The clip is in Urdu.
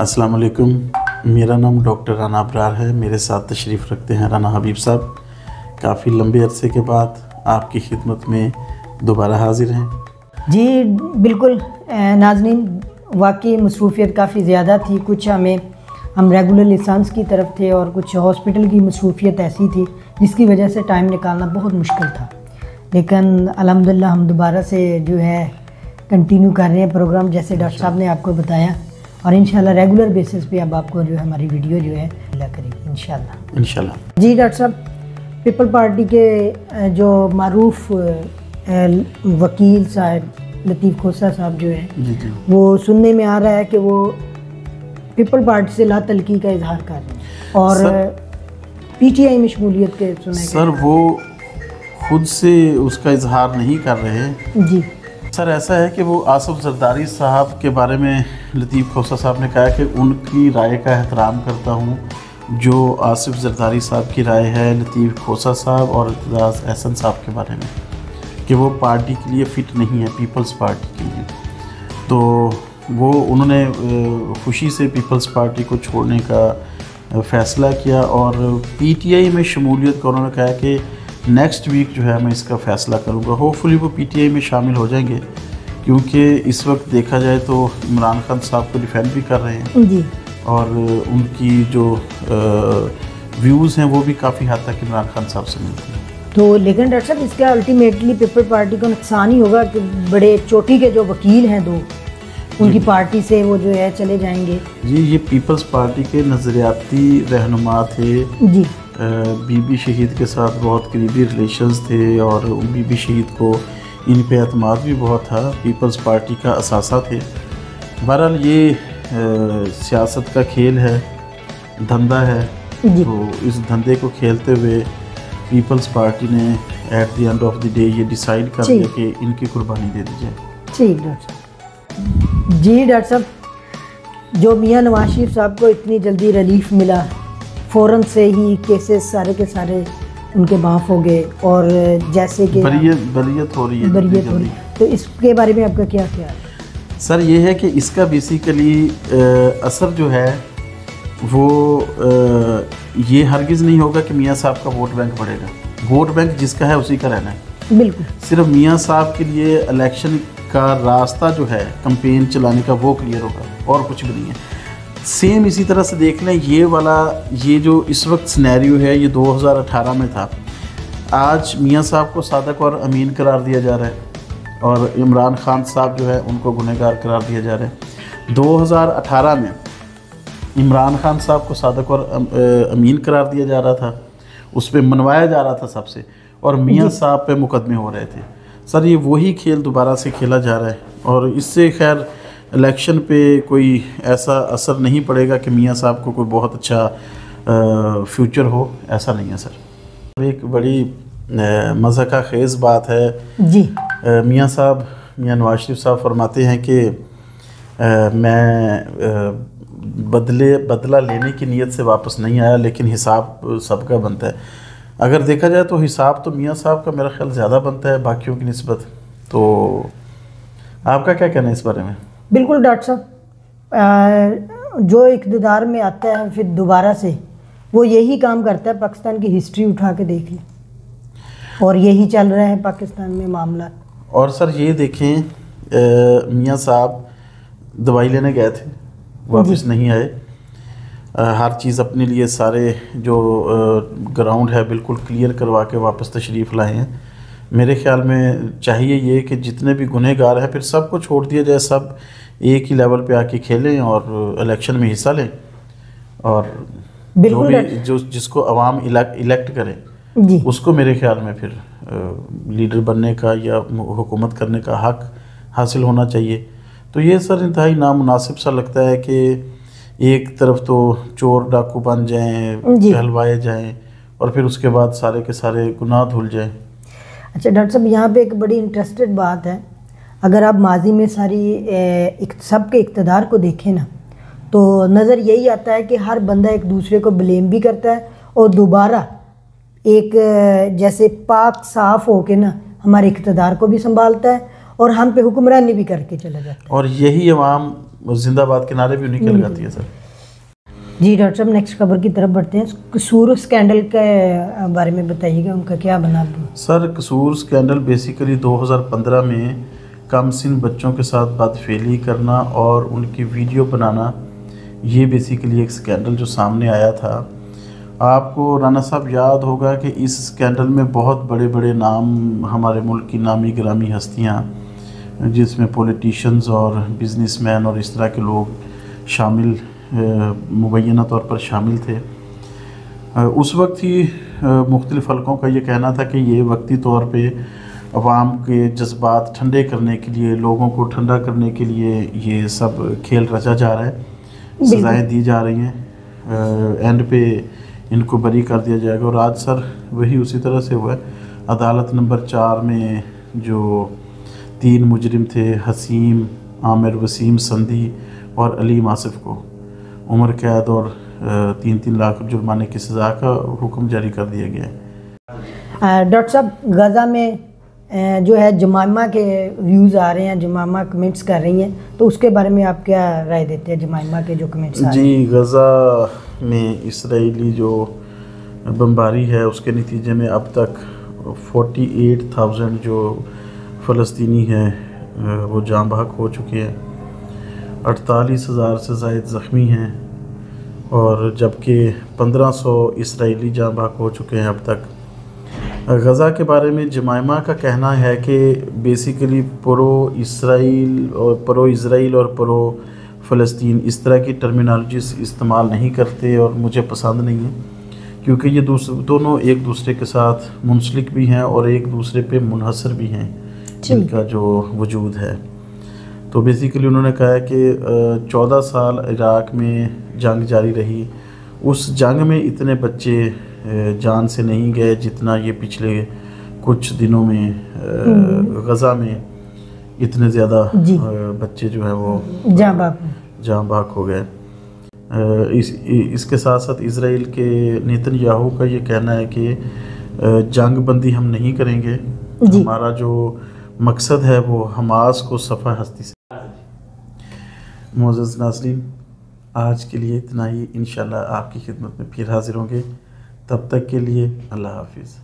السلام علیکم، میرا نام ڈاکٹر رانا ابرار ہے۔ میرے ساتھ تشریف رکھتے ہیں رانا حبیب صاحب۔ کافی لمبے عرصے کے بعد آپ کی خدمت میں دوبارہ حاضر ہیں۔ جی بالکل ناظرین، واقعی مصروفیت کافی زیادہ تھی۔ کچھ ہم ریگولر لیسانس کی طرف تھے اور کچھ ہاسپٹل کی مصروفیت ایسی تھی جس کی وجہ سے ٹائم نکالنا بہت مشکل تھا، لیکن الحمدللہ ہم دوبارہ سے جو ہے کنٹینیو کر رہے ہیں پروگرام، جیسے ڈاکٹر صاحب نے آپ کو بتایا، اور انشاءاللہ ریگولر بیسس پہ اب آپ کو جو ہے ہماری ویڈیو جو ہے ملا کرے گی انشاءاللہ۔ جی ڈاکٹر صاحب، پیپل پارٹی کے جو معروف وکیل صاحب لطیف کھوسہ صاحب جو ہیں، وہ سننے میں آ رہا ہے کہ وہ پیپل پارٹی سے لا تلقی کا اظہار کر رہے ہیں اور پی ٹی آئی میں شمولیت کے سنے سر وہ خود سے اس کا اظہار نہیں کر رہے۔ جی سر ایسا ہے کہ وہ آصف زرداری صاحب کے بارے میں لطیف کھوسہ صاحب نے کہا کہ ان کی رائے کا احترام کرتا ہوں۔ جو آصف زرداری صاحب کی رائے ہے لطیف کھوسہ صاحب اور اعتزاز احسن صاحب کے بارے میں کہ وہ پارٹی کے لیے فٹ نہیں ہے، پیپلز پارٹی کے لیے، تو وہ انہوں نے خوشی سے پیپلز پارٹی کو چھوڑنے کا فیصلہ کیا اور پی ٹی آئی میں شمولیت کا انہوں نے کہا کہ نیکسٹ ویک جو ہے میں اس کا فیصلہ کروں گا۔ ہوپفلی وہ پی ٹی آئی میں شامل ہو جائیں گے، کیونکہ اس وقت دیکھا جائے تو عمران خان صاحب کو ڈیفینڈ بھی کر رہے ہیں جی، اور ان کی جو ویوز ہیں وہ بھی کافی حد تک عمران خان صاحب سے ملتے ہیں۔ تو لیکن ڈاکٹر صاحب اس کا الٹیمیٹلی پیپل پارٹی کو نقصان ہی ہوگا کہ بڑے چوٹی کے جو وکیل ہیں دو، ان کی پارٹی سے وہ جو ہے چلے جائیں گے۔ جی یہ پیپلز پارٹی کے نظریاتی رہنما تھے، جی بی بی شہید کے ساتھ بہت قریبی ریلیشنز تھے اور بی بی شہید کو ان پہ اعتماد بھی بہت تھا، پیپلز پارٹی کا اثاثہ تھے۔ بہرحال یہ سیاست کا کھیل ہے، دھندا ہے، تو اس دھندے کو کھیلتے ہوئے پیپلز پارٹی نے at the end of the day یہ ڈیسائیڈ کر لیا کہ ان کی قربانی دے دی جائے۔ ٹھیک ڈاکٹر صاحب۔ جی ڈاکٹر صاحب، جو میاں نواز شریف صاحب کو اتنی جلدی ریلیف ملا، فوراً سے ہی کیسز سارے کے سارے ان کے معاف ہو گئے اور جیسے کہ بریت ہو رہی ہے، تو اس کے بارے میں آپ کا کیا خیال ہے؟ سر یہ ہے کہ اس کا بیسیکلی اثر جو ہے وہ یہ ہرگز نہیں ہوگا کہ میاں صاحب کا ووٹ بینک بڑھے گا۔ ووٹ بینک جس کا ہے اسی کا رہنا ہے۔ بالکل، صرف میاں صاحب کے لیے الیکشن کا راستہ جو ہے کمپین چلانے کا وہ کلیئر ہوگا اور کچھ بھی نہیں ہے۔ سیم اسی طرح سے دیکھ لیں یہ جو اس وقت سنیریو ہے یہ 2018 میں تھا۔ آج میاں صاحب کو صادق اور امین قرار دیا جا رہا ہے اور عمران خان صاحب جو ہے ان کو گنہگار قرار دیا جا رہا ہے۔ 2018 میں عمران خان صاحب کو صادق اور امین قرار دیا جا رہا تھا، اس پہ منوایا جا رہا تھا سب سے، اور میاں صاحب پہ مقدمے ہو رہے تھے۔ سر یہ وہی کھیل دوبارہ سے کھیلا جا رہا ہے اور اس سے خیر الیکشن پہ کوئی ایسا اثر نہیں پڑے گا کہ میاں صاحب کو کوئی بہت اچھا فیوچر ہو، ایسا نہیں ہے سر۔ ایک بڑی مضحکہ خیز بات ہے جی، میاں نواز شریف صاحب فرماتے ہیں کہ میں بدلہ لینے کی نیت سے واپس نہیں آیا، لیکن حساب سب کا بنتا ہے۔ اگر دیکھا جائے تو حساب تو میاں صاحب کا میرا خیال زیادہ بنتا ہے باقیوں کی نسبت، تو آپ کا کیا کہنا ہے اس بارے میں؟ بالکل ڈاکٹر صاحب، جو اقتدار میں آتا ہے پھر دوبارہ سے وہ یہی کام کرتا ہے۔ پاکستان کی ہسٹری اٹھا کے دیکھ لیں اور یہی چل رہا ہے پاکستان میں معاملات۔ اور سر یہ دیکھیں میاں صاحب دوائی لینے گئے تھے، واپس نہیں آئے، ہر چیز اپنے لیے سارے جو گراؤنڈ ہے بالکل کلیئر کروا کے واپس تشریف لائے ہیں۔ میرے خیال میں چاہیے یہ کہ جتنے بھی گنہگار ہیں پھر سب کو چھوڑ دیا جائے، سب ایک ہی لیول پہ آ کے کھیلیں اور الیکشن میں حصہ لیں، اور جس کو عوام الیکٹ کریں اس کو میرے خیال میں پھر لیڈر بننے کا یا حکومت کرنے کا حق حاصل ہونا چاہیے۔ تو یہ سر انتہائی نامناسب سا لگتا ہے کہ ایک طرف تو چور ڈاکو بن جائیں، کہلوائے جائیں، اور پھر اس کے بعد سارے کے سارے گناہ دھل جائیں۔ اچھا ڈاکٹر صاحب، یہاں پہ ایک بڑی انٹرسٹڈ بات ہے، اگر آپ ماضی میں ساری سب کے اقتدار کو دیکھیں نا تو نظر یہی آتا ہے کہ ہر بندہ ایک دوسرے کو بلیم بھی کرتا ہے اور دوبارہ ایک جیسے پاک صاف ہو کے نا ہمارے اقتدار کو بھی سنبھالتا ہے اور ہم پہ حکمرانی بھی کر کے چلا جاتا ہے۔ اور یہی عوام زندہ باد کے نعرے بھی انہیں کے لگاتی ہے سر. جی ڈاکٹر صاحب نیکسٹ خبر کی طرف بڑھتے ہیں. قصور اسکینڈل کے بارے میں بتائیے گا, ان کا کیا بنا؟ سر قصور اسکینڈل بیسیکلی 2015 میں کم سن بچوں کے ساتھ بدفعلی کرنا اور ان کی ویڈیو بنانا, یہ بیسیکلی ایک اسکینڈل جو سامنے آیا تھا. آپ کو رانا صاحب یاد ہوگا کہ اس اسکینڈل میں بہت بڑے بڑے نام, ہمارے ملک کی نامی گرامی ہستیاں جس میں پولیٹیشنز اور بزنس مین اور اس طرح کے لوگ شامل, مبینہ طور پر شامل تھے. اس وقت ہی مختلف حلقوں کا یہ کہنا تھا کہ یہ وقتی طور پہ عوام کے جذبات ٹھنڈے کرنے کے لیے, لوگوں کو ٹھنڈا کرنے کے لیے یہ سب کھیل رچا جا رہا ہے, سزائیں دی جا رہی ہیں, اینڈ پہ ان کو بری کر دیا جائے گا. اور آج سر وہی اسی طرح سے ہوا ہے. عدالت نمبر 4 میں جو 3 مجرم تھے, حسیم, عامر وسیم سندھی اور علیم آصف کو عمر قید اور 3-3 لاکھ جرمانے کی سزا کا حکم جاری کر دیا گیا ہے. ڈاکٹر صاحب غزہ میں جو ہے جمائمہ کے ویوز آ رہے ہیں, جمائمہ کمنٹس کر رہی ہیں, تو اس کے بارے میں آپ کیا رائے دیتے ہیں جمائمہ کے جو کمنٹس آ رہے ہیں؟ جی غزہ میں اسرائیلی جو بمباری ہے اس کے نتیجے میں اب تک 48,000 جو فلسطینی ہیں وہ جاں بحق ہو چکے ہیں, 48,000 سے زائد زخمی ہیں, اور جبکہ 1,500 اسرائیلی جاں بحق ہو چکے ہیں اب تک. غزہ کے بارے میں جمائمہ کا کہنا ہے کہ بیسیکلی پرو اسرائیل اور پرو فلسطین اس طرح کی ٹرمینالوجیز استعمال نہیں کرتے, اور مجھے پسند نہیں ہے کیونکہ یہ دونوں ایک دوسرے کے ساتھ منسلک بھی ہیں اور ایک دوسرے پہ منحصر بھی ہیں جن کا جو وجود ہے. تو بیسیکلی انہوں نے کہا ہے کہ 14 سال عراق میں جنگ جاری رہی, اس جنگ میں اتنے بچے جان سے نہیں گئے جتنا یہ پچھلے کچھ دنوں میں غزہ میں اتنے زیادہ بچے جو ہیں وہ جاں بحق ہو گئے. اس کے ساتھ ساتھ اسرائیل کے نیتن یاہو کا یہ کہنا ہے کہ جنگ بندی ہم نہیں کریں گے, ہمارا جو مقصد ہے وہ حماس کو صفحہ ہستی سے. معزز ناظرین, آج کے لیے اتنا ہی. انشاءاللہ آپ کی خدمت میں پھر حاضر ہوں گے. تب تک کے لیے اللہ حافظ.